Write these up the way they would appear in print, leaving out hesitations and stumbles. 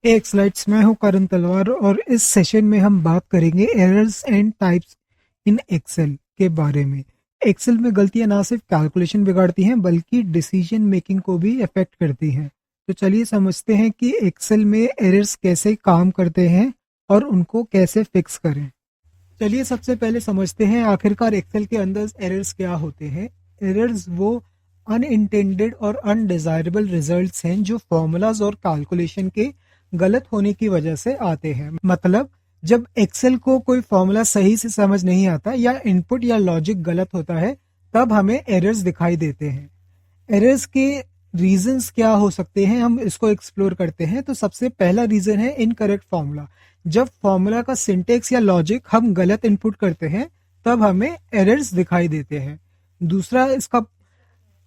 एक स्लाइड्स में हूँ करण तलवार और इस सेशन में हम बात करेंगे errors and types in Excel के बारे में। एक्सेल में गलतियां ना सिर्फ कैलकुलेशन बिगाड़ती हैं बल्कि डिसीजन मेकिंग को भी अफेक्ट करती हैं। तो चलिए समझते हैं कि एक्सेल में एरर्स कैसे काम करते हैं और उनको कैसे फिक्स करें। चलिए सबसे पहले समझते हैं आखिरकार एक्सेल के अंदर एरर्स क्या होते हैं। एरर्स वो अनइंटेंडेड और अनडिजायरेबल रिजल्ट्स हैं जो फॉर्मूलाज और कैलकुलेशन के गलत होने की वजह से आते हैं। मतलब जब एक्सेल को कोई फॉर्मूला सही से समझ नहीं आता या इनपुट या लॉजिक गलत होता है तब हमें एरर्स दिखाई देते हैं। एरर्स के रीजंस क्या हो सकते हैं हम इसको एक्सप्लोर करते हैं। तो सबसे पहला रीजन है इनकरेक्ट फॉर्मूला। जब फॉर्मूला का सिंटेक्स या लॉजिक हम गलत इनपुट करते हैं तब हमें एरर्स दिखाई देते हैं। दूसरा इसका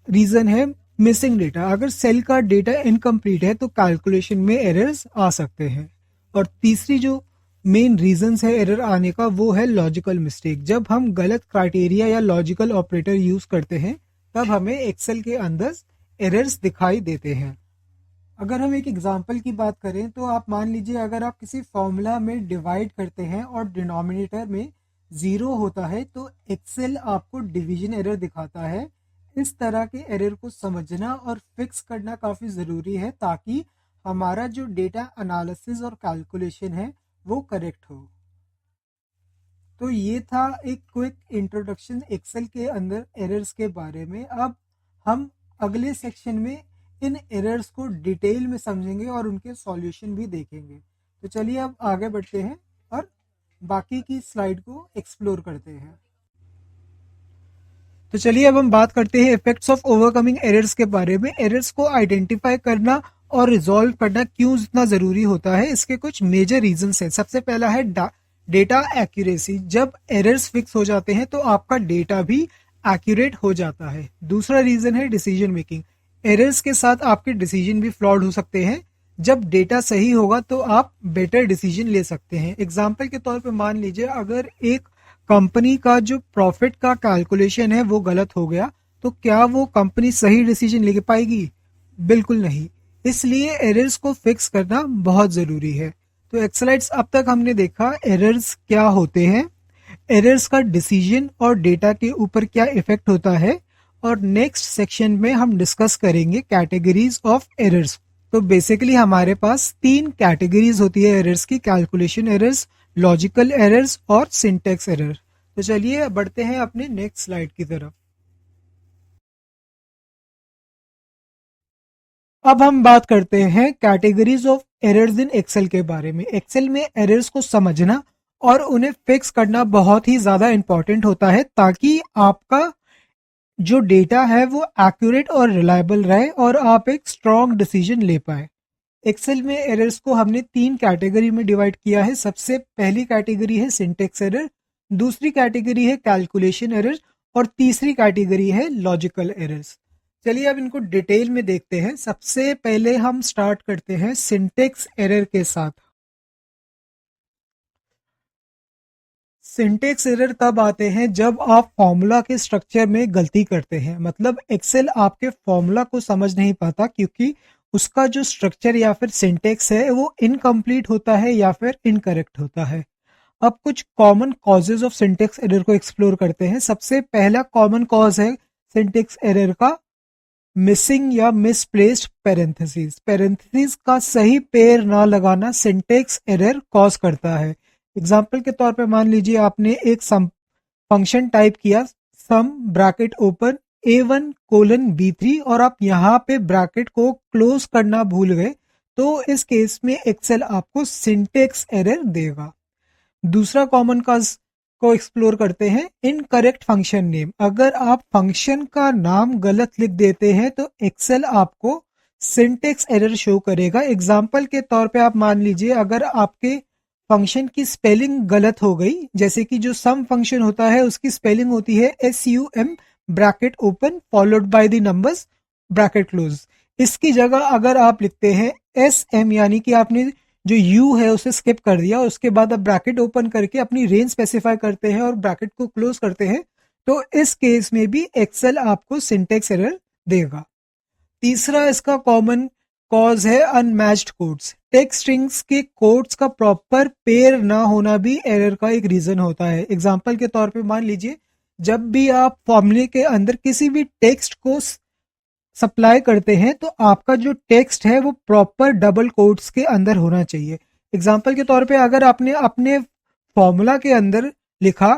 रीजन है मिसिंग डेटा। अगर सेल का डेटा इनकम्प्लीट है तो कैलकुलेशन में एरर्स आ सकते हैं। और तीसरी जो मेन रीजंस है एरर आने का वो है लॉजिकल मिस्टेक। जब हम गलत क्राइटेरिया या लॉजिकल ऑपरेटर यूज करते हैं तब हमें एक्सेल के अंदर एरर्स दिखाई देते हैं। अगर हम एक एग्जांपल की बात करें तो आप मान लीजिए अगर आप किसी फॉर्मूला में डिवाइड करते हैं और डिनोमिनेटर में जीरो होता है तो एक्सेल आपको डिवीजन एरर दिखाता है। इस तरह के एरर को समझना और फिक्स करना काफ़ी ज़रूरी है ताकि हमारा जो डेटा एनालिसिस और कैलकुलेशन है वो करेक्ट हो। तो ये था एक क्विक इंट्रोडक्शन एक्सेल के अंदर एरर्स के बारे में। अब हम अगले सेक्शन में इन एरर्स को डिटेल में समझेंगे और उनके सॉल्यूशन भी देखेंगे। तो चलिए अब आगे बढ़ते हैं और बाकी की स्लाइड को एक्सप्लोर करते हैं। तो चलिए अब हम बात करते हैं इफेक्ट्स ऑफ ओवरकमिंग एरर्स के बारे में। एरर्स को आइडेंटिफाई करना और रिजॉल्व करना क्यों इतना जरूरी होता है, इसके कुछ मेजर रीजंस हैं। सबसे पहला है डेटा एक्यूरेसी। जब एरर्स फिक्स हो जाते हैं तो आपका डेटा भी एक्यूरेट हो जाता है। दूसरा रीजन है डिसीजन मेकिंग। एरर्स के साथ आपके डिसीजन भी फ्लॉड हो सकते हैं। जब डेटा सही होगा तो आप बेटर डिसीजन ले सकते हैं। एग्जाम्पल के तौर पे मान लीजिए अगर एक कंपनी का जो प्रॉफिट का कैलकुलेशन है वो गलत हो गया तो क्या वो कंपनी सही डिसीजन ले पाएगी? बिल्कुल नहीं। इसलिए एरर्स को फिक्स करना बहुत जरूरी है। तो एक्सलाइड्स अब तक हमने देखा एरर्स क्या होते हैं, एरर्स का डिसीजन और डेटा के ऊपर क्या इफेक्ट होता है, और नेक्स्ट सेक्शन में हम डिस्कस करेंगे कैटेगरीज ऑफ एरर्स। तो बेसिकली हमारे पास तीन कैटेगरीज होती है एरर्स की: कैलकुलेशन एरर्स, लॉजिकल एरर्स और सिंटेक्स एरर। तो चलिए बढ़ते हैं अपने नेक्स्ट स्लाइड की तरफ। अब हम बात करते हैं categories of errors in Excel के बारे में। एक्सेल में एरर्स को समझना और उन्हें फिक्स करना बहुत ही ज्यादा इंपॉर्टेंट होता है ताकि आपका जो डेटा है वो एक्यूरेट और रिलायबल रहे और आप एक स्ट्रॉन्ग डिसीजन ले पाए। एक्सेल में एरर्स को हमने तीन कैटेगरी में डिवाइड किया है। सबसे पहली कैटेगरी है सिंटेक्स एरर, दूसरी कैटेगरी है कैलकुलेशन एरर और तीसरी कैटेगरी है लॉजिकल एरर्स। चलिए अब इनको डिटेल में देखते हैं। सबसे पहले हम स्टार्ट करते हैं सिंटेक्स एरर के साथ। सिंटेक्स एरर तब आते हैं जब आप फॉर्मूला के स्ट्रक्चर में गलती करते हैं। मतलब एक्सेल आपके फॉर्मूला को समझ नहीं पाता क्योंकि उसका जो स्ट्रक्चर या फिर सिंटेक्स है वो इनकम्प्लीट होता है या फिर इनकरेक्ट होता है। अब कुछ common causes of syntax error को एक्सप्लोर करते हैं। सबसे पहला कॉमन कॉज है सिंटेक्स एरर का मिसिंग या मिसप्लेस्ड पेरेंथेसिस। पेरेंथेसिस का सही पेयर ना लगाना सिंटेक्स एरर कॉज करता है। एग्जाम्पल के तौर पे मान लीजिए आपने एक फंक्शन टाइप किया सम ब्रैकेट ओपन A1:B3 और आप यहाँ पे ब्रैकेट को क्लोज करना भूल गए तो इस केस में एक्सेल आपको सिंटेक्स एरर देगा। दूसरा कॉमन कॉज को एक्सप्लोर करते हैं इनकरेक्ट फंक्शन नेम। अगर आप फंक्शन का नाम गलत लिख देते हैं तो एक्सेल आपको सिंटेक्स एरर शो करेगा। एग्जाम्पल के तौर पे आप मान लीजिए अगर आपके फंक्शन की स्पेलिंग गलत हो गई, जैसे कि जो सम फंक्शन होता है उसकी स्पेलिंग होती है SUM bracket open followed by the numbers bracket close. इसकी जगह अगर आप लिखते हैं SM यानी कि आपने जो यू है उसे स्किप कर दिया, उसके बाद आप ब्रैकेट ओपन करके अपनी रेंज स्पेसिफाई करते हैं और ब्रैकेट को क्लोज करते हैं तो इस केस में भी एक्सेल आपको सिंटेक्स एरर देगा। तीसरा इसका कॉमन कॉज है अनमैच्ड कोड्स। टेक्स्ट स्ट्रिंग्स के कोड्स का प्रॉपर पेयर ना होना भी एरर का एक रीजन होता है। एग्जांपल के तौर पे मान लीजिए, जब भी आप फॉर्मूले के अंदर किसी भी टेक्स्ट को सप्लाई करते हैं तो आपका जो टेक्स्ट है वो प्रॉपर डबल कोट्स के अंदर होना चाहिए। एग्जांपल के तौर पे अगर आपने अपने फॉर्मूला के अंदर लिखा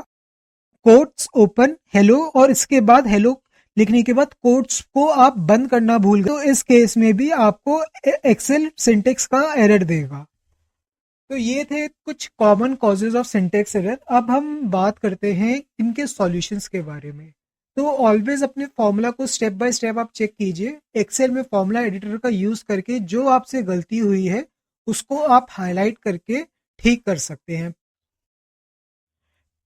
कोट्स ओपन हेलो और इसके बाद हेलो लिखने के बाद कोट्स को आप बंद करना भूल गए तो इस केस में भी आपको एक्सेल सिंटेक्स का एरर देगा। तो ये थे कुछ common causes of syntax error. अब हम बात करते हैं इनके सॉल्यूशंस के बारे में। तो ऑलवेज अपने फॉर्मूला को स्टेप बाय स्टेप आप चेक कीजिए। एक्सेल में फॉर्मूला एडिटर का यूज करके जो आपसे गलती हुई है उसको आप हाईलाइट करके ठीक कर सकते हैं।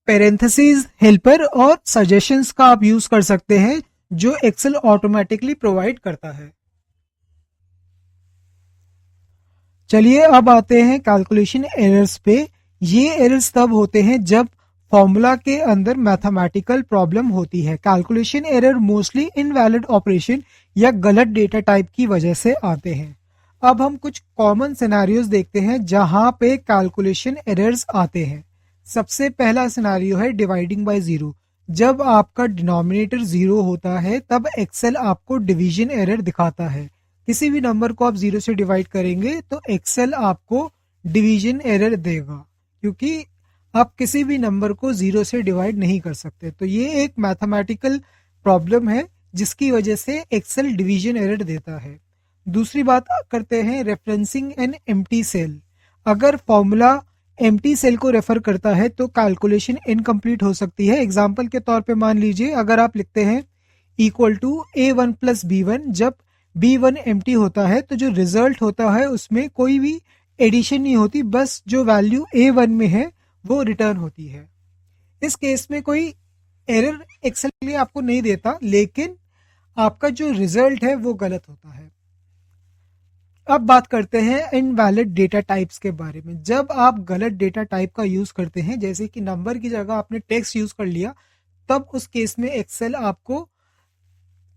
पैरेंथेसिस, हेल्पर और सजेशंस का आप यूज कर सकते हैं जो एक्सेल ऑटोमेटिकली प्रोवाइड करता है। चलिए अब आते हैं कैलकुलेशन एरर्स पे। ये एरर्स तब होते हैं जब फॉर्मूला के अंदर मैथमेटिकल प्रॉब्लम होती है। Calculation error mostly invalid operation या गलत डेटा टाइप की वजह से आते हैं। अब हम कुछ कॉमन सिनेरियोज देखते हैं जहां पे कैलकुलेशन एरर्स आते हैं। सबसे पहला सिनेरियो है डिवाइडिंग बाय जीरो। जब आपका डिनोमिनेटर जीरो होता है तब एक्सेल आपको डिवीजन एरर दिखाता है। किसी भी नंबर को आप जीरो से डिवाइड करेंगे तो एक्सेल आपको डिवीजन एरर देगा, क्योंकि आप किसी भी नंबर को जीरो से डिवाइड नहीं कर सकते। तो ये एक मैथमेटिकल प्रॉब्लम है जिसकी वजह से एक्सेल डिवीजन एरर देता है। दूसरी बात करते हैं रेफरेंसिंग एन एम्प्टी सेल। अगर फॉर्मूला एम्प्टी सेल को रेफर करता है तो कैलकुलेशन इनकम्प्लीट हो सकती है। एग्जाम्पल के तौर पे मान लीजिए अगर आप लिखते हैं equal to A1 plus B1, जब B1 एम्प्टी होता है तो जो रिजल्ट होता है उसमें कोई भी एडिशन नहीं होती, बस जो वैल्यू A1 में है वो रिटर्न होती है। इस केस में कोई एरर एक्सेल के लिए आपको नहीं देता, लेकिन आपका जो रिजल्ट है वो गलत होता है। अब बात करते हैं इनवैलिड डेटा टाइप्स के बारे में। जब आप गलत डेटा टाइप का यूज करते हैं, जैसे कि नंबर की जगह आपने टेक्स्ट यूज कर लिया, तब उस केस में एक्सेल आपको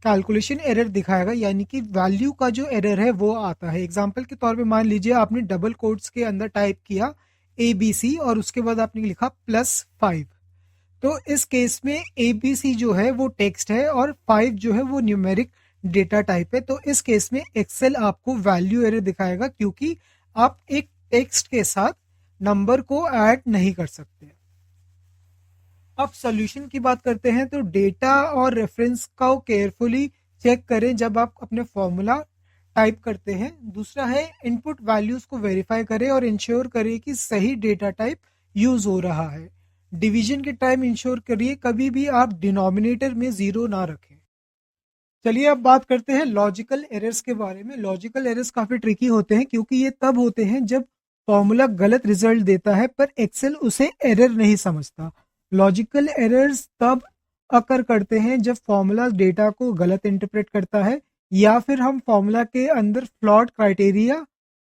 कैलकुलेशन एरर दिखाएगा, यानी कि वैल्यू का जो एरर है वो आता है। एग्जांपल के तौर पे मान लीजिए आपने डबल कोट्स के अंदर टाइप किया ABC और उसके बाद आपने लिखा +5। तो इस केस में ABC जो है वो टेक्स्ट है और 5 जो है वो न्यूमेरिक डेटा टाइप है। तो इस केस में एक्सेल आपको वैल्यू एरर दिखाएगा, क्योंकि आप एक टेक्स्ट के साथ नंबर को ऐड नहीं कर सकते। अब सॉल्यूशन की बात करते हैं। तो डेटा और रेफरेंस को केयरफुली चेक करें जब आप अपने फॉर्मूला टाइप करते हैं। दूसरा है इनपुट वैल्यूज को वेरीफाई करें और इंश्योर करें कि सही डेटा टाइप यूज हो रहा है। डिवीजन के टाइम इंश्योर करिए कभी भी आप डिनोमिनेटर में जीरो ना रखें। चलिए अब बात करते हैं लॉजिकल एरर्स के बारे में। लॉजिकल एरर्स काफी ट्रिकी होते हैं, क्योंकि ये तब होते हैं जब फॉर्मूला गलत रिजल्ट देता है पर एक्सेल उसे एरर नहीं समझता। लॉजिकल एरर्स तब अकर करते हैं जब फॉर्मूला डेटा को गलत इंटरप्रेट करता है, या फिर हम फॉर्मूला के अंदर फ्लॉड क्राइटेरिया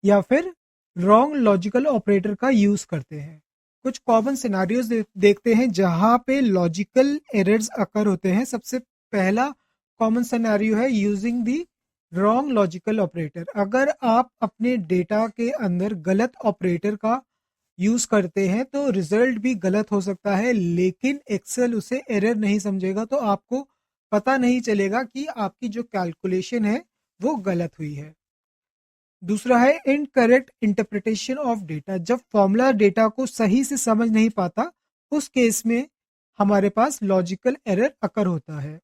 या फिर रॉन्ग लॉजिकल ऑपरेटर का यूज करते हैं। कुछ कॉमन सिनारियोज देखते हैं जहां पे लॉजिकल एरर्स अकर होते हैं। सबसे पहला कॉमन सिनेरियो है using the wrong logical operator. अगर आप अपने डेटा के अंदर गलत ऑपरेटर का यूज करते हैं तो रिजल्ट भी गलत हो सकता है, लेकिन एक्सेल उसे एरर नहीं समझेगा, तो आपको पता नहीं चलेगा कि आपकी जो कैलकुलेशन है वो गलत हुई है। दूसरा है इनकरेक्ट इंटरप्रिटेशन ऑफ डेटा। जब फॉर्मूला डेटा को सही से समझ नहीं पाता, उस केस में हमारे पास लॉजिकल एरर अकर होता है।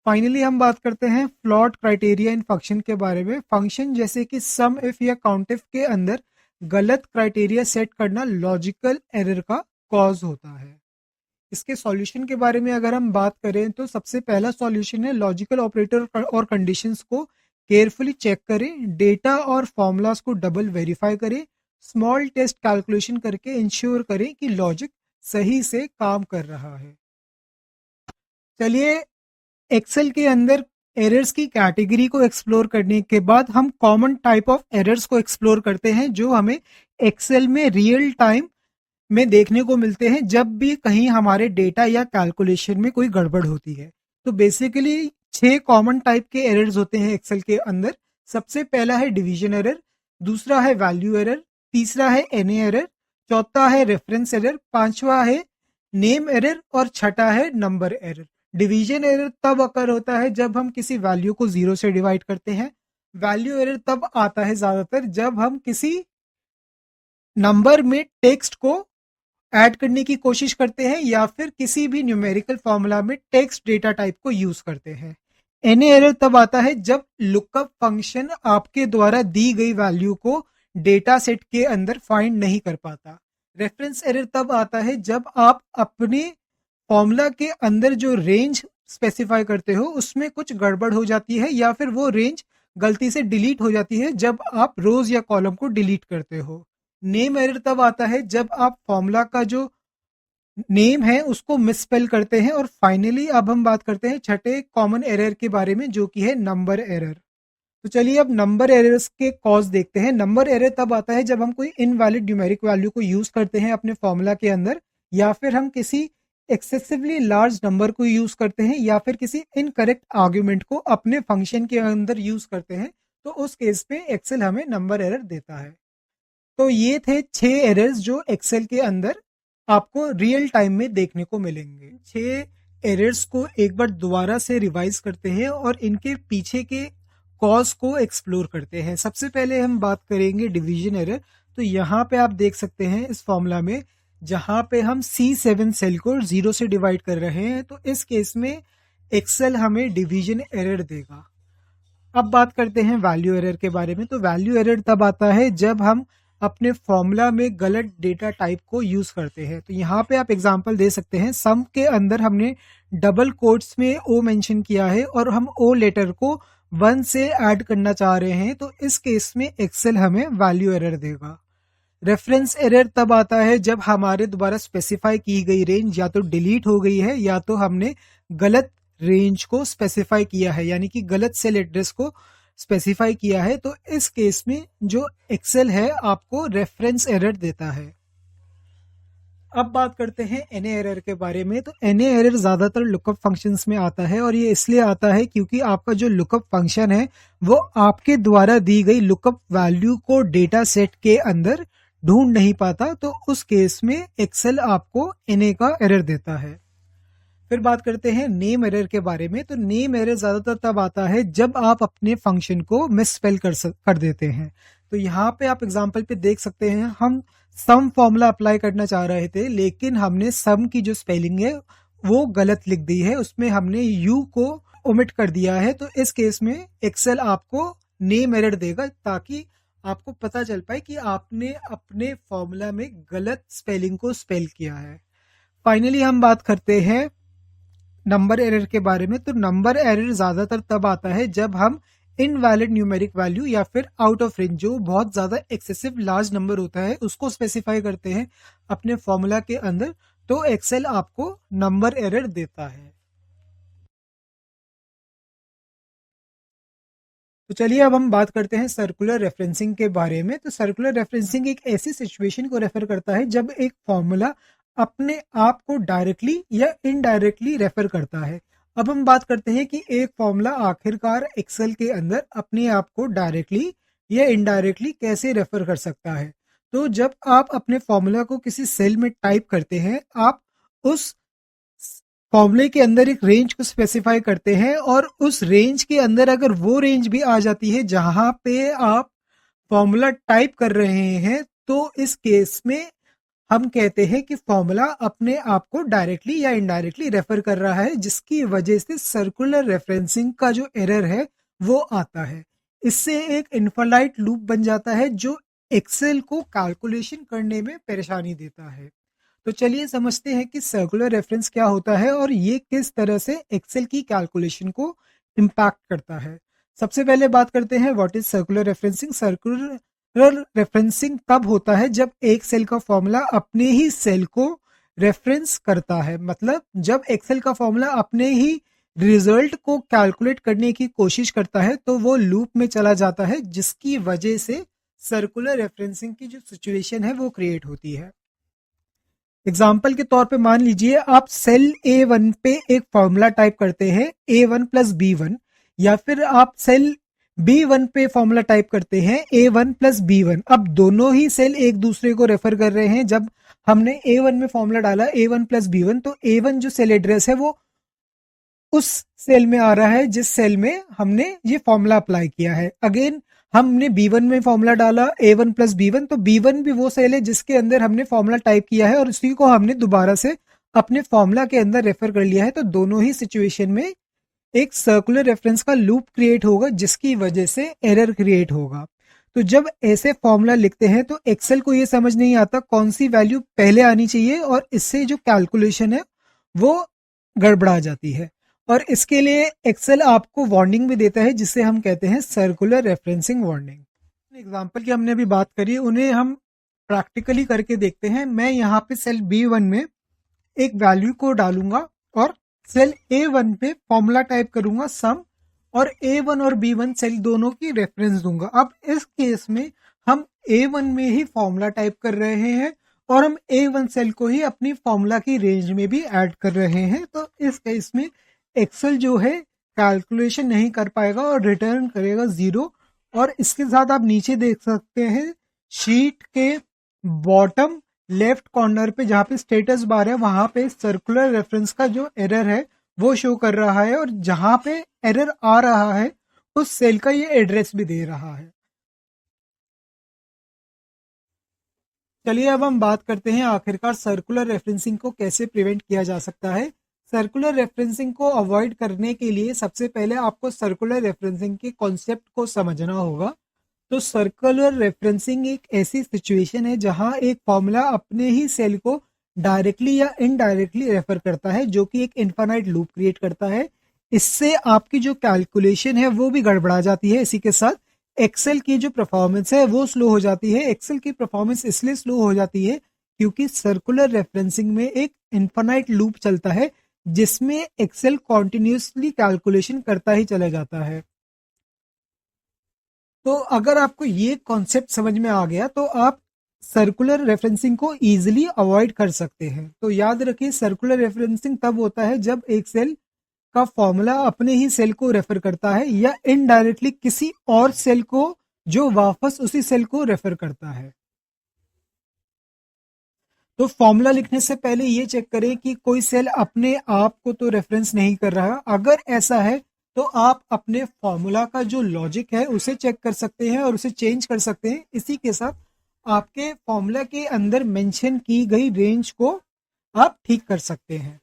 फाइनली हम बात करते हैं फ्लॉट क्राइटेरिया इन फंक्शन के बारे में। फंक्शन जैसे कि सम इफ या काउंट इफ के अंदर गलत क्राइटेरिया सेट करना लॉजिकल एरर का कॉज होता है। इसके सॉल्यूशन के बारे में अगर हम बात करें तो सबसे पहला सॉल्यूशन है लॉजिकल ऑपरेटर और कंडीशंस को केयरफुली चेक करें, डेटा और फॉर्मूलाज को डबल वेरीफाई करें, स्मॉल टेस्ट कैलकुलेशन करके इंश्योर करें कि लॉजिक सही से काम कर रहा है। चलिए एक्सेल के अंदर एरर्स की कैटेगरी को एक्सप्लोर करने के बाद हम कॉमन टाइप ऑफ एरर्स को एक्सप्लोर करते हैं जो हमें एक्सेल में रियल टाइम में देखने को मिलते हैं जब भी कहीं हमारे डेटा या कैलकुलेशन में कोई गड़बड़ होती है। तो बेसिकली 6 कॉमन टाइप के एरर्स होते हैं एक्सेल के अंदर। सबसे पहला है डिवीजन एरर। दूसरा है वैल्यू एरर, तीसरा है एनए एरर, चौथा है रेफरेंस एरर, पांचवा है नेम एरर और छठा है नंबर एरर। डिवीजन एरर तब अकर होता है जब हम किसी वैल्यू को जीरो से डिवाइड करते हैं। वैल्यू एरर तब आता है ज्यादातर जब हम किसी नंबर में टेक्स्ट को ऐड करने की कोशिश करते हैं या फिर किसी भी न्यूमेरिकल फॉर्मूला में टेक्स्ट डेटा टाइप को यूज करते हैं। एनी एरर तब आता है जब लुकअप फंक्शन आपके द्वारा दी गई वैल्यू को डेटा सेट के अंदर फाइंड नहीं कर पाता। रेफरेंस एरर तब आता है जब आप अपने फॉर्मूला के अंदर जो रेंज स्पेसिफाई करते हो उसमें कुछ गड़बड़ हो जाती है या फिर वो रेंज गलती से डिलीट हो जाती है जब आप रोज या कॉलम को डिलीट करते हो। नेम एरर तब आता है जब आप फॉर्मूला का जो नेम है उसको मिसस्पेल करते हैं। और फाइनली अब हम बात करते हैं छठे कॉमन एरर के बारे में जो कि है नंबर एरर। तो चलिए अब नंबर एरर्स के कॉज देखते हैं। नंबर एरर तब आता है जब हम कोई इनवैलिड न्यूमेरिक वैल्यू को यूज करते हैं अपने फॉर्मूला के अंदर, या फिर हम किसी एक्सेसिवली लार्ज नंबर को यूज करते हैं, या फिर किसी इनकरेक्ट आर्ग्यूमेंट को अपने फंक्शन के अंदर यूज करते हैं। तो उस केस पे एक्सेल हमें नंबर एरर देता है। तो ये थे 6 एरर्स जो एक्सेल के अंदर आपको रियल टाइम में देखने को मिलेंगे। 6 एरर्स को एक बार दोबारा से रिवाइज करते हैं और इनके पीछे के कॉज को एक्सप्लोर करते हैं। सबसे पहले हम बात करेंगे डिवीजन एरर। तो यहाँ पे आप देख सकते हैं इस फॉर्मूला में जहाँ पे हम C7 सेल को 0 से डिवाइड कर रहे हैं, तो इस केस में एक्सेल हमें डिवीजन एरर देगा। अब बात करते हैं वैल्यू एरर के बारे में। तो वैल्यू एरर तब आता है जब हम अपने फॉर्मूला में गलत डेटा टाइप को यूज करते हैं। तो यहाँ पे आप एग्जांपल दे सकते हैं, सम के अंदर हमने डबल कोट्स में ओ मेंशन किया है और हम ओ लेटर को 1 से ऐड करना चाह रहे हैं, तो इस केस में एक्सेल हमें वैल्यू एरर देगा। रेफरेंस एरर तब आता है जब हमारे द्वारा स्पेसिफाई की गई रेंज या तो डिलीट हो गई है या तो हमने गलत रेंज को स्पेसिफाई किया है, यानी कि गलत सेल एड्रेस को स्पेसिफाई किया है। तो इस केस में जो एक्सेल है आपको रेफरेंस एरर देता है। अब बात करते हैं एनए एरर के बारे में। तो एनए एरर ज्यादातर लुकअप फंक्शंस में आता है और ये इसलिए आता है क्योंकि आपका जो लुकअप फंक्शन है वो आपके द्वारा दी गई लुकअप वैल्यू को डेटा सेट के अंदर ढूंढ नहीं पाता। तो उस केस में एक्सेल आपको एनए का एरर देता है। फिर बात करते हैं नेम एरर के बारे में। तो नेम एरर ज्यादातर तब आता है जब आप अपने फंक्शन को मिसस्पेल कर देते हैं। तो यहाँ पे आप एग्जांपल पे देख सकते हैं, हम सम फॉर्मूला अप्लाई करना चाह रहे थे लेकिन हमने सम की जो स्पेलिंग है वो गलत लिख दी है, उसमें हमने यू को ओमिट कर दिया है। तो इस केस में एक्सेल आपको नेम एरर देगा ताकि आपको पता चल पाए कि आपने अपने फॉर्मूला में गलत स्पेलिंग को स्पेल किया है। फाइनली हम बात करते हैं नंबर एरर के बारे में। तो नंबर एरर ज्यादातर तब आता है जब हम इनवैलिड न्यूमेरिक वैल्यू या फिर आउट ऑफ रेंज, जो बहुत ज्यादा एक्सेसिव लार्ज नंबर होता है, उसको स्पेसिफाई करते हैं अपने फॉर्मूला के अंदर। तो एक्सेल आपको नंबर एरर देता है। तो चलिए अब हम बात करते हैं सर्कुलर रेफरेंसिंग के बारे में। तो सर्कुलर रेफरेंसिंग एक ऐसी सिचुएशन को रेफर करता है जब एक फॉर्मूला अपने आप को डायरेक्टली या इनडायरेक्टली रेफर करता है। अब हम बात करते हैं कि एक फॉर्मूला आखिरकार एक्सेल के अंदर अपने आप को डायरेक्टली या इनडायरेक्टली कैसे रेफर कर सकता है। तो जब आप अपने फॉर्मूला को किसी सेल में टाइप करते हैं, आप उस फॉर्मूले के अंदर एक रेंज को स्पेसिफाई करते हैं और उस रेंज के अंदर अगर वो रेंज भी आ जाती है जहां पे आप फॉर्मूला टाइप कर रहे हैं, तो इस केस में हम कहते हैं कि फॉर्मूला अपने आप को डायरेक्टली या इनडायरेक्टली रेफर कर रहा है, जिसकी वजह से सर्कुलर रेफरेंसिंग का जो एरर है वो आता है। इससे एक इनफाइनाइट लूप बन जाता है जो एक्सेल को कैलकुलेशन करने में परेशानी देता है। तो चलिए समझते हैं कि सर्कुलर रेफरेंस क्या होता है और ये किस तरह से एक्सेल की कैलकुलेशन को इम्पैक्ट करता है। सबसे पहले बात करते हैं what is circular referencing. Circular referencing तब होता है जब एक सेल का फॉर्मूला अपने ही सेल को रेफरेंस करता है। मतलब जब एक्सेल का फॉर्मूला अपने ही रिजल्ट को कैलकुलेट करने की कोशिश करता है तो वो लूप में चला जाता है, जिसकी वजह से सर्कुलर रेफरेंसिंग की जो सिचुएशन है वो क्रिएट होती है। एग्जाम्पल के तौर पे मान लीजिए आप सेल A1 पे एक फॉर्मूला टाइप करते हैं A1 प्लस B1, या फिर आप सेल B1 पे फॉर्मूला टाइप करते हैं A1 प्लस B1। अब दोनों ही सेल एक दूसरे को रेफर कर रहे हैं। जब हमने A1 में फॉर्मूला डाला A1 प्लस B1, तो A1 जो सेल एड्रेस है वो उस सेल में आ रहा है जिस सेल में हमने ये फॉर्मूला अप्लाई किया है। अगेन हमने B1 में फॉर्मूला डाला A1 प्लस B1, तो B1 भी वो सेल है जिसके अंदर हमने फॉर्मूला टाइप किया है और उसी को हमने दोबारा से अपने फॉर्मूला के अंदर रेफर कर लिया है। तो दोनों ही सिचुएशन में एक सर्कुलर रेफरेंस का लूप क्रिएट होगा जिसकी वजह से एरर क्रिएट होगा। तो जब ऐसे फॉर्मूला लिखते हैं तो एक्सेल को ये समझ नहीं आता कौन सी वैल्यू पहले आनी चाहिए और इससे जो कैलकुलेशन है वो गड़बड़ा जाती है। और इसके लिए एक्सेल आपको वार्निंग भी देता है जिसे हम कहते हैं सर्कुलर रेफरेंसिंग वार्निंग। एग्जाम्पल की हमने अभी बात करी, उन्हें हम प्रैक्टिकली करके देखते हैं। मैं यहाँ पे सेल B1 में एक वैल्यू को डालूंगा और सेल A1 पे फॉर्मूला टाइप करूंगा सम, और A1 और B1 सेल दोनों की रेफरेंस दूंगा। अब इस केस में हम A1 में ही फॉर्मूला टाइप कर रहे हैं और हम A1 सेल को ही अपनी फॉर्मूला की रेंज में भी ऐड कर रहे हैं। तो इस केस में एक्सेल जो है कैलकुलेशन नहीं कर पाएगा और रिटर्न करेगा 0। और इसके साथ आप नीचे देख सकते हैं शीट के बॉटम लेफ्ट कॉर्नर पे जहाँ पे स्टेटस बार है वहां पे सर्कुलर रेफरेंस का जो एरर है वो शो कर रहा है, और जहां पे एरर आ रहा है उस सेल का ये एड्रेस भी दे रहा है। चलिए अब हम बात करते हैं आखिरकार सर्कुलर रेफरेंसिंग को कैसे प्रिवेंट किया जा सकता है। सर्कुलर रेफरेंसिंग को अवॉइड करने के लिए सबसे पहले आपको सर्कुलर रेफरेंसिंग के कॉन्सेप्ट को समझना होगा। तो सर्कुलर रेफरेंसिंग एक ऐसी सिचुएशन है जहां एक फॉर्मूला अपने ही सेल को डायरेक्टली या इनडायरेक्टली रेफर करता है, जो कि एक इनफाइनाइट लूप क्रिएट करता है। इससे आपकी जो कैलकुलेशन है वो भी गड़बड़ा जाती है। इसी के साथ एक्सेल की जो परफॉर्मेंस है वो स्लो हो जाती है। एक्सेल की परफॉर्मेंस इसलिए स्लो हो जाती है क्योंकि सर्कुलर रेफरेंसिंग में एक इनफाइनाइट लूप चलता है जिसमें एक्सेल कॉन्टिन्यूसली कैलकुलेशन करता ही चला जाता है। तो अगर आपको ये कॉन्सेप्ट समझ में आ गया तो आप सर्कुलर रेफरेंसिंग को इजीली अवॉइड कर सकते हैं। तो याद रखिए सर्कुलर रेफरेंसिंग तब होता है जब एक सेल का फॉर्मूला अपने ही सेल को रेफर करता है या इनडायरेक्टली किसी और सेल को जो वापस उसी सेल को रेफर करता है। तो फॉर्मूला लिखने से पहले ये चेक करें कि कोई सेल अपने आप को तो रेफरेंस नहीं कर रहा। अगर ऐसा है तो आप अपने फॉर्मूला का जो लॉजिक है उसे चेक कर सकते हैं और उसे चेंज कर सकते हैं। इसी के साथ आपके फॉर्मूला के अंदर मेंशन की गई रेंज को आप ठीक कर सकते हैं।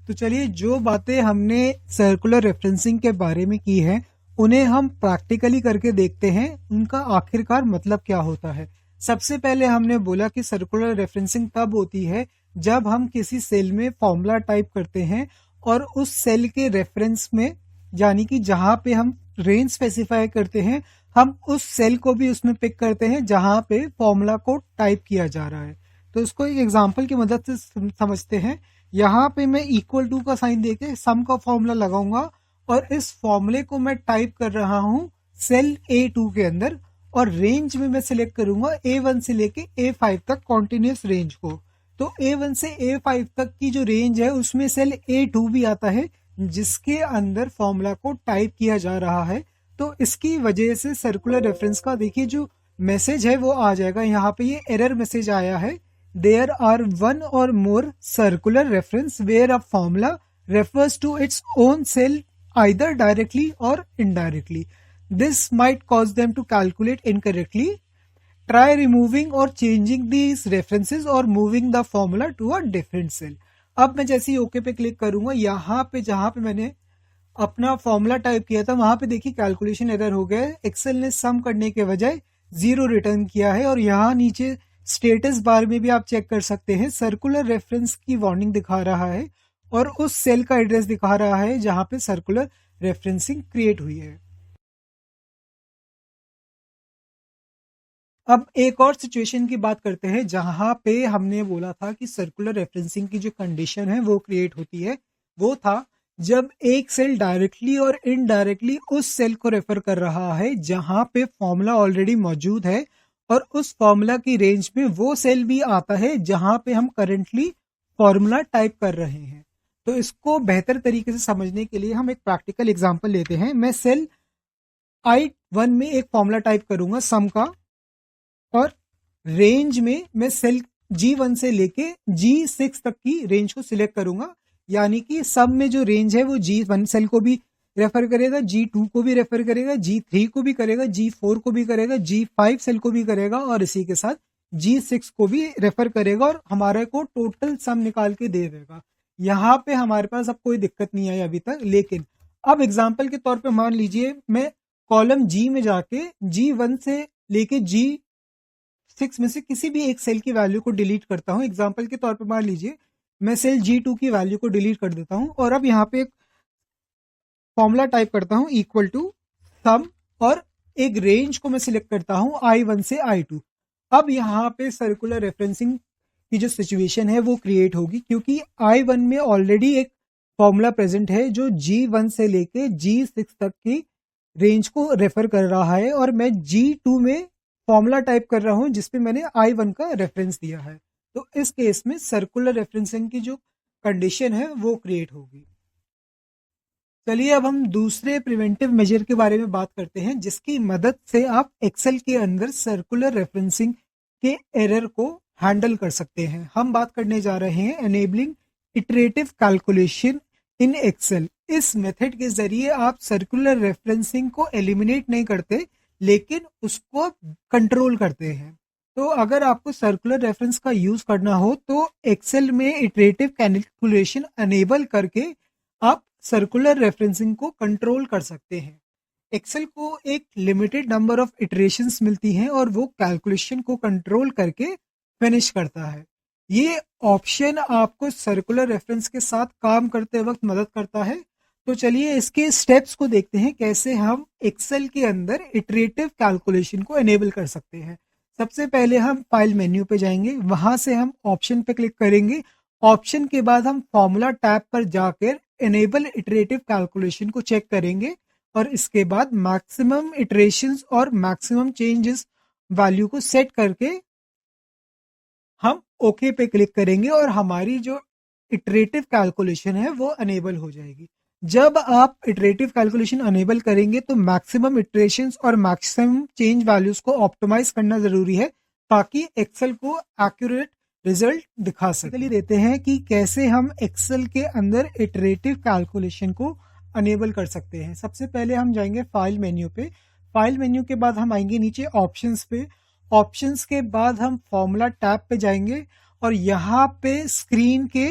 तो चलिए जो बातें हमने सर्कुलर रेफरेंसिंग के बारे में की है उन्हें हम प्रैक्टिकली करके देखते हैं, उनका आखिरकार मतलब क्या होता है। सबसे पहले हमने बोला कि सर्कुलर रेफरेंसिंग तब होती है जब हम किसी सेल में फॉर्मूला टाइप करते हैं और उस सेल के रेफरेंस में, यानी कि जहां पे हम रेंज स्पेसिफाई करते हैं, हम उस सेल को भी उसमें पिक करते हैं जहां पे फॉर्मूला को टाइप किया जा रहा है। तो इसको एक एग्जांपल की मदद से समझते हैं। यहाँ पे मैं इक्वल टू का साइन देके सम का फॉर्मूला लगाऊंगा और इस फॉर्मूले को मैं टाइप कर रहा हूं सेल A2 के अंदर, और रेंज में मैं सिलेक्ट करूंगा A1 से लेके A5 तक कॉन्टिन्यूस रेंज को। तो A1 से A5 तक की जो रेंज है उसमें सेल A2 भी आता है जिसके अंदर फॉर्मूला को टाइप किया जा रहा है। तो इसकी वजह से सर्कुलर रेफरेंस का देखिए जो मैसेज है वो आ जाएगा। यहाँ पे ये एरर मैसेज आया है, there are one or more circular reference where a formula refers to its own cell either directly or indirectly. This might cause them to calculate incorrectly. Try removing or changing these references or moving the formula to a different cell. अब मैं जैसे ही okay पे click करूंगा, यहाँ पे जहां पे मैंने अपना फॉर्मूला टाइप किया था वहां पे देखिए कैलकुलेशन एरर हो गया है। एक्सेल ने सम करने के बजाय 0 रिटर्न किया है। और यहाँ नीचे स्टेटस बार में भी आप चेक कर सकते हैं सर्कुलर रेफरेंस की वार्निंग दिखा रहा है और उस सेल का एड्रेस दिखा रहा है जहां पे सर्कुलर रेफरेंसिंग क्रिएट हुई है। अब एक और सिचुएशन की बात करते हैं जहां पे हमने बोला था कि सर्कुलर रेफरेंसिंग की जो कंडीशन है वो क्रिएट होती है। वो था जब एक सेल डायरेक्टली और इनडायरेक्टली उस सेल को रेफर कर रहा है जहां पे फॉर्मूला ऑलरेडी मौजूद है, और उस फॉर्मूला की रेंज में वो सेल भी आता है जहां पे हम करंटली फॉर्मूला टाइप कर रहे हैं। तो इसको बेहतर तरीके से समझने के लिए हम एक प्रैक्टिकल एग्जांपल लेते हैं। मैं सेल I1 में एक फॉर्मूला टाइप करूंगा सम का, और रेंज में मैं सेल G1 से लेके G6 तक की रेंज को सिलेक्ट करूंगा। यानी कि सम में जो रेंज है वो G1 सेल को भी रेफर करेगा, G2 को भी रेफर करेगा, G3 को भी करेगा, G4 को भी करेगा, G5 सेल को भी करेगा, और इसी के साथ G6 को भी रेफर करेगा, और हमारे को टोटल सम निकाल के दे देगा। यहाँ पे हमारे पास अब कोई दिक्कत नहीं आई अभी तक। लेकिन अब एग्जाम्पल के तौर पे मान लीजिए मैं कॉलम G में जाके G1 से लेके G6 में से किसी भी एक सेल की वैल्यू को डिलीट करता हूं। एग्जाम्पल के तौर पे मान लीजिए मैं सेल G2 की वैल्यू को डिलीट कर देता हूं, और अब यहाँ पे एक फॉर्मूला टाइप करता हूं इक्वल टू सम, और एक रेंज को मैं सिलेक्ट करता हूं I1 से I2। अब यहाँ पे सर्कुलर रेफरेंसिंग की जो सिचुएशन है वो क्रिएट होगी, क्योंकि I1 में ऑलरेडी एक फॉर्मूला प्रेजेंट है जो G1 से लेके G6 तक की रेंज को रेफर कर रहा है, और मैं G2 में फॉर्मूला टाइप कर रहा हूं जिसपे मैंने I1 का रेफरेंस दिया है। तो इस केस में सर्कुलर रेफरेंसिंग की जो कंडीशन है वो क्रिएट होगी। चलिए अब हम दूसरे प्रिवेंटिव मेजर के बारे में बात करते हैं, जिसकी मदद से आप एक्सेल के अंदर सर्कुलर रेफरेंसिंग के एरर को हैंडल कर सकते हैं। हम बात करने जा रहे हैं enabling iterative calculation in Excel. इस मेथड के जरिए आप सर्कुलर रेफरेंसिंग को एलिमिनेट नहीं करते, लेकिन उसको कंट्रोल करते हैं। तो अगर आपको सर्कुलर रेफरेंस का यूज करना हो तो एक्सेल में इटरेटिव कैलकुलेशन अनेबल करके आप सर्कुलर रेफरेंसिंग को कंट्रोल कर सकते हैं। एक्सेल को एक लिमिटेड नंबर ऑफ इटरेशंस मिलती हैं, और वो कैलकुलेशन को कंट्रोल करके फिनिश करता है। ये ऑप्शन आपको सर्कुलर रेफरेंस के साथ काम करते वक्त मदद करता है। तो चलिए इसके स्टेप्स को देखते हैं, कैसे हम एक्सेल के अंदर इटरेटिव कैलकुलेशन को एनेबल कर सकते हैं। सबसे पहले हम फाइल मेन्यू पे जाएंगे, वहां से हम ऑप्शन पे क्लिक करेंगे। ऑप्शन के बाद हम फॉर्मूला टैब पर जाकर एनेबल इटरेटिव कैलकुलेशन को चेक करेंगे, और इसके बाद मैक्सिमम इटरेशंस और मैक्सिमम चेंजेस वैल्यू को सेट करके हम ओके पे क्लिक करेंगे, और हमारी जो इटरेटिव कैलकुलेशन है वो अनेबल हो जाएगी। जब आप इटरेटिव कैलकुलेशन अनेबल करेंगे तो मैक्सिमम इटरेशंस और मैक्सिमम चेंज वैल्यूज को ऑप्टिमाइज करना जरूरी है, ताकि एक्सेल को एक्यूरेट रिजल्ट दिखा सके। चलिए देते हैं कि कैसे हम एक्सेल के अंदर इटरेटिव कैलकुलेशन को अनेबल कर सकते हैं। सबसे पहले हम जाएंगे फाइल मेन्यू पे। फाइल मेन्यू के बाद हम आएंगे नीचे ऑप्शंस पे। ऑप्शंस के बाद हम फॉर्मूला टैब पे जाएंगे, और यहाँ पे स्क्रीन के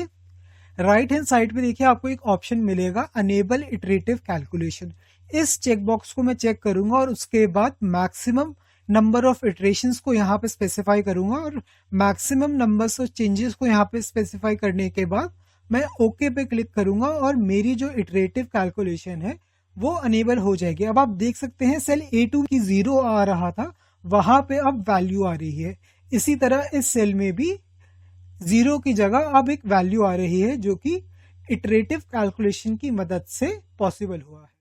राइट हैंड साइड पे देखिए आपको एक ऑप्शन मिलेगा अनेबल इटरेटिव कैलकुलेशन। इस चेक बॉक्स को मैं चेक करूंगा, और उसके बाद मैक्सिमम नंबर ऑफ इटरेशंस को यहाँ पे स्पेसिफाई करूंगा, और मैक्सिमम नंबर्स ऑफ चेंजेस को यहाँ पे स्पेसिफाई करने के बाद मैं ओके पे क्लिक करूंगा, और मेरी जो इटरेटिव कैलकुलेशन है वो अनेबल हो जाएगी। अब आप देख सकते हैं सेल A2 की 0 आ रहा था, वहां पे अब वैल्यू आ रही है। इसी तरह इस सेल में भी 0 की जगह अब एक वैल्यू आ रही है, जो कि इटरेटिव कैलकुलेशन की मदद से पॉसिबल हुआ है।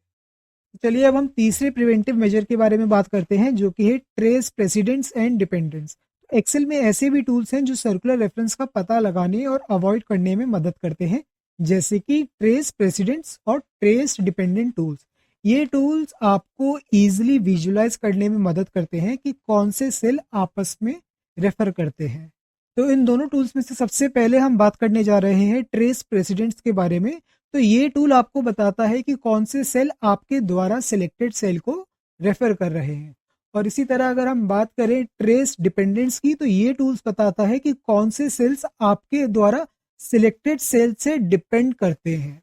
चलिए अब हम तीसरे प्रिवेंटिव मेजर के बारे में बात करते हैं, जो कि है trace precedents and dependents. Excel में ऐसे भी टूल्स हैं जो सर्कुलर रेफरेंस का पता लगाने और अवॉइड करने में मदद करते हैं, जैसे कि ट्रेस प्रेसिडेंट्स और ट्रेस डिपेंडेंट टूल्स। ये टूल्स आपको इजीली विजुलाइज करने में मदद करते हैं कि कौन से सेल आपस में रेफर करते हैं। तो इन दोनों टूल्स में से सबसे पहले हम बात करने जा रहे हैं ट्रेस प्रेसिडेंट्स के बारे में। तो ये टूल आपको बताता है कि कौन से सेल आपके द्वारा सिलेक्टेड सेल को रेफर कर रहे हैं। और इसी तरह अगर हम बात करें ट्रेस डिपेंडेंट्स की, तो ये टूल्स बताता है कि कौन से सेल्स आपके द्वारा सिलेक्टेड सेल से डिपेंड करते हैं।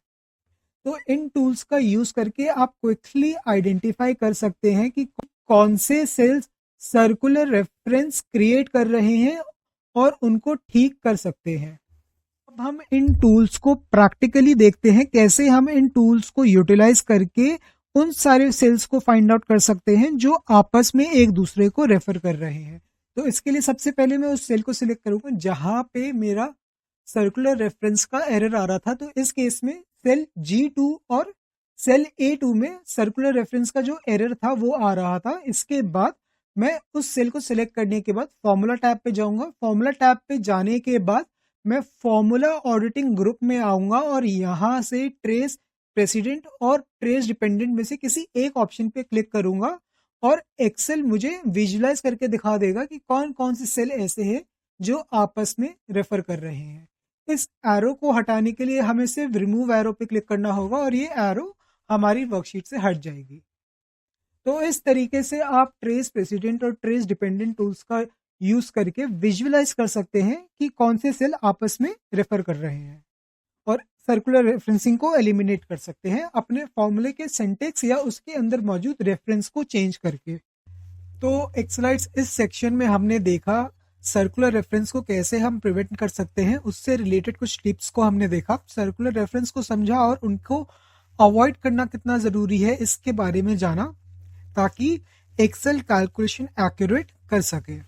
तो इन टूल्स का यूज करके आप क्विकली आइडेंटिफाई कर सकते हैं कि कौन से सेल्स सर्कुलर रेफरेंस क्रिएट कर रहे हैं, और उनको ठीक कर सकते हैं। अब हम इन टूल्स को प्रैक्टिकली देखते हैं, कैसे हम इन टूल्स को यूटिलाइज करके उन सारे सेल्स को फाइंड आउट कर सकते हैं जो आपस में एक दूसरे को रेफर कर रहे हैं। तो इसके लिए सबसे पहले मैं उस सेल को सिलेक्ट करूंगा जहां पे मेरा सर्कुलर रेफरेंस का एरर आ रहा था। तो इस केस में सेल G2 और सेल A2 में सर्कुलर रेफरेंस का जो एरर था वो आ रहा था। इसके बाद मैं उस सेल को सिलेक्ट करने के बाद फॉर्मूला टैब पे जाऊंगा। फॉर्मूला टैब पे जाने के बाद मैं फॉर्मूला ऑडिटिंग ग्रुप में आऊंगा और यहाँ से ट्रेस प्रेसिडेंट और ट्रेस डिपेंडेंट में से किसी एक ऑप्शन पे क्लिक करूंगा और एक्सेल मुझे विजुलाइज करके दिखा देगा कि कौन कौन से सेल ऐसे हैं जो आपस में रेफर कर रहे हैं। इस एरो को हटाने के लिए हमें सिर्फ रिमूव एरो पे क्लिक करना होगा और ये एरो हमारी वर्कशीट से हट जाएगी। तो इस तरीके से आप ट्रेस प्रेसिडेंट और ट्रेस डिपेंडेंट टूल्स का यूज करके विजुअलाइज कर सकते हैं कि कौन से सेल आपस में रेफर कर रहे हैं और सर्कुलर रेफरेंसिंग को एलिमिनेट कर सकते हैं अपने फॉर्मूले के सिंटेक्स या उसके अंदर मौजूद रेफरेंस को चेंज करके। तो एक्सलाइड्स इस सेक्शन में हमने देखा सर्कुलर रेफरेंस को कैसे हम प्रिवेंट कर सकते हैं, उससे रिलेटेड कुछ टिप्स को हमने देखा, सर्कुलर रेफरेंस को समझा और उनको अवॉइड करना कितना जरूरी है इसके बारे में जाना ताकि एक्सेल कैलकुलेशन एक्यूरेट कर सके।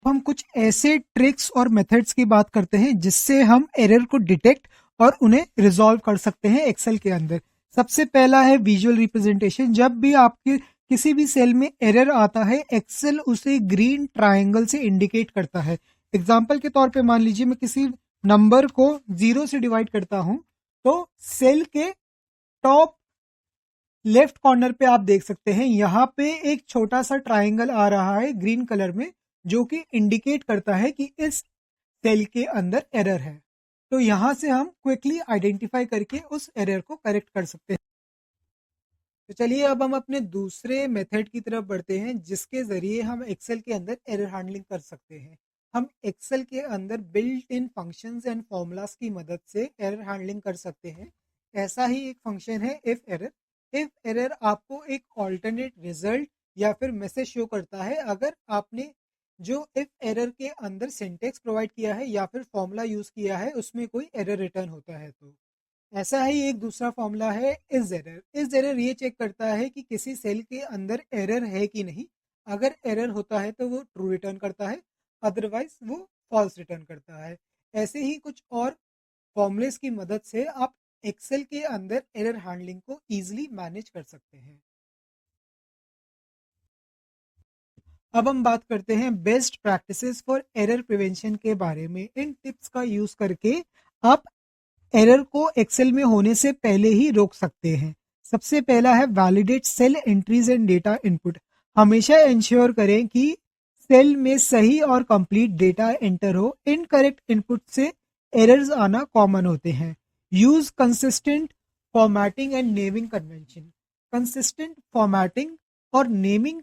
हम कुछ ऐसे ट्रिक्स और मेथड्स की बात करते हैं जिससे हम एरर को डिटेक्ट और उन्हें रिजॉल्व कर सकते हैं एक्सेल के अंदर। सबसे पहला है विजुअल रिप्रेजेंटेशन। जब भी आपके किसी भी सेल में एरर आता है एक्सेल उसे ग्रीन ट्रायंगल से इंडिकेट करता है। एग्जाम्पल के तौर पे मान लीजिए मैं किसी नंबर को 0 से डिवाइड करता हूं तो सेल के टॉप लेफ्ट कॉर्नर पे आप देख सकते हैं यहाँ पे एक छोटा सा ट्रायंगल आ रहा है ग्रीन कलर में जो कि इंडिकेट करता है कि इस सेल के अंदर एरर है। तो यहां से हम क्विकली आइडेंटिफाई करके उस एरर को करेक्ट कर सकते हैं। तो चलिए अब हम अपने दूसरे मेथड की तरफ बढ़ते हैं जिसके जरिए हम एक्सेल के अंदर एरर हैंडलिंग कर सकते हैं। हम एक्सेल के अंदर built in functions and formulas की मदद से एरर हैंडलिंग कर सकते हैं। ऐसा ही एक फंक्शन है इफ एरर। इफ एरर आपको एक ऑल्टरनेट रिजल्ट या फिर मैसेज शो करता है अगर आपने जो इफ एरर के अंदर सिंटेक्स प्रोवाइड किया है या फिर फॉर्मूला यूज किया है उसमें कोई एरर रिटर्न होता है। तो ऐसा ही एक दूसरा फॉर्मूला है इज एरर। इज एरर ये चेक करता है कि किसी सेल के अंदर एरर है कि नहीं। अगर एरर होता है तो वो ट्रू रिटर्न करता है, अदरवाइज वो फॉल्स रिटर्न करता है। ऐसे ही कुछ और फॉर्मूलेस की मदद से आप एक्सेल के अंदर एरर हैंडलिंग को इजीली मैनेज कर सकते हैं। अब हम बात करते हैं best practices for error prevention के बारे में। इन टिप्स का यूज करके आप एरर को एक्सेल में होने से पहले ही रोक सकते हैं। सबसे पहला है validate cell entries and data input. हमेशा इंश्योर करें कि सेल में सही और कंप्लीट डेटा एंटर हो। इनकरेक्ट इनपुट से एरर्स आना कॉमन होते हैं। Use consistent formatting and naming convention. Consistent formatting और नेमिंग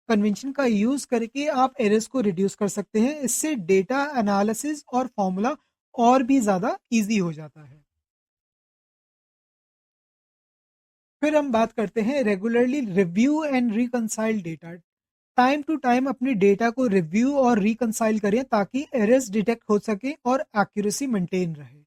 कन्वेंशन का यूज करके आप एरर्स को रिड्यूस कर सकते हैं। इससे डेटा एनालिसिस और फॉर्मूला और भी ज्यादा इजी हो जाता है। फिर हम बात करते हैं regularly review and reconcile data. Time to time अपने डेटा को रिव्यू और रिकंसाइल करें ताकि एरर्स डिटेक्ट हो सके और एक्यूरेसी मेंटेन रहे।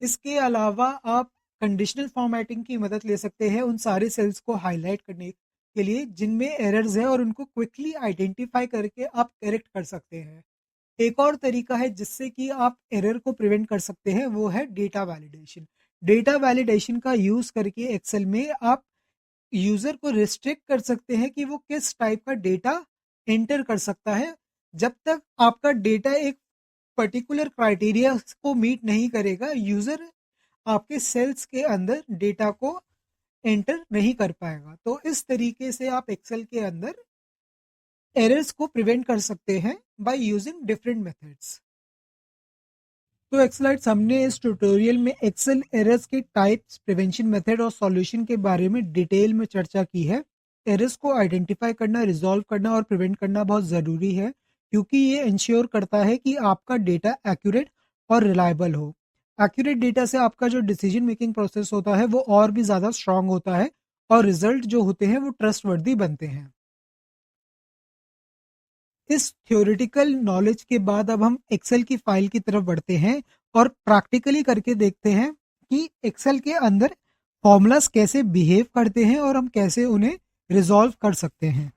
इसके अलावा आप कंडीशनल फॉर्मेटिंग की मदद ले सकते हैं उन सारे सेल्स को हाईलाइट करने के लिए जिनमें एरर्स है और उनको क्विकली आइडेंटिफाई करके आप करेक्ट कर सकते हैं। एक और तरीका है जिससे कि आप एरर को प्रिवेंट कर सकते हैं वो है डेटा वैलिडेशन। डेटा वैलिडेशन का यूज करके एक्सेल में आप यूजर को रिस्ट्रिक्ट कर सकते हैं कि वो किस टाइप का डेटा एंटर कर सकता है। जब तक आपका डेटा एक पर्टिकुलर क्राइटेरिया को मीट नहीं करेगा यूजर आपके सेल्स के अंदर डेटा को एंटर नहीं कर पाएगा। तो इस तरीके से आप एक्सेल के अंदर एरर्स को प्रिवेंट कर सकते हैं बाय यूजिंग डिफरेंट मेथड्स। तो एक्सलाइड्स हमने इस ट्यूटोरियल में एक्सेल एरर्स के टाइप्स, प्रिवेंशन मेथड और सॉल्यूशन के बारे में डिटेल में चर्चा की है। एरर्स को आइडेंटिफाई करना, रिजॉल्व करना और प्रिवेंट करना बहुत ज़रूरी है क्योंकि ये इंश्योर करता है कि आपका डेटा एक्यूरेट और रिलायबल हो। एक्यूरेट डेटा से आपका जो डिसीजन मेकिंग प्रोसेस होता है वो और भी ज़्यादा स्ट्रांग होता है और रिजल्ट जो होते हैं वो ट्रस्टवर्दी बनते हैं। इस थ्योरेटिकल नॉलेज के बाद अब हम एक्सेल की फाइल की तरफ बढ़ते हैं और प्रैक्टिकली करके देखते हैं कि एक्सेल के अंदर फॉर्मूलाज कैसे बिहेव करते हैं और हम कैसे उन्हें रिजॉल्व कर सकते हैं।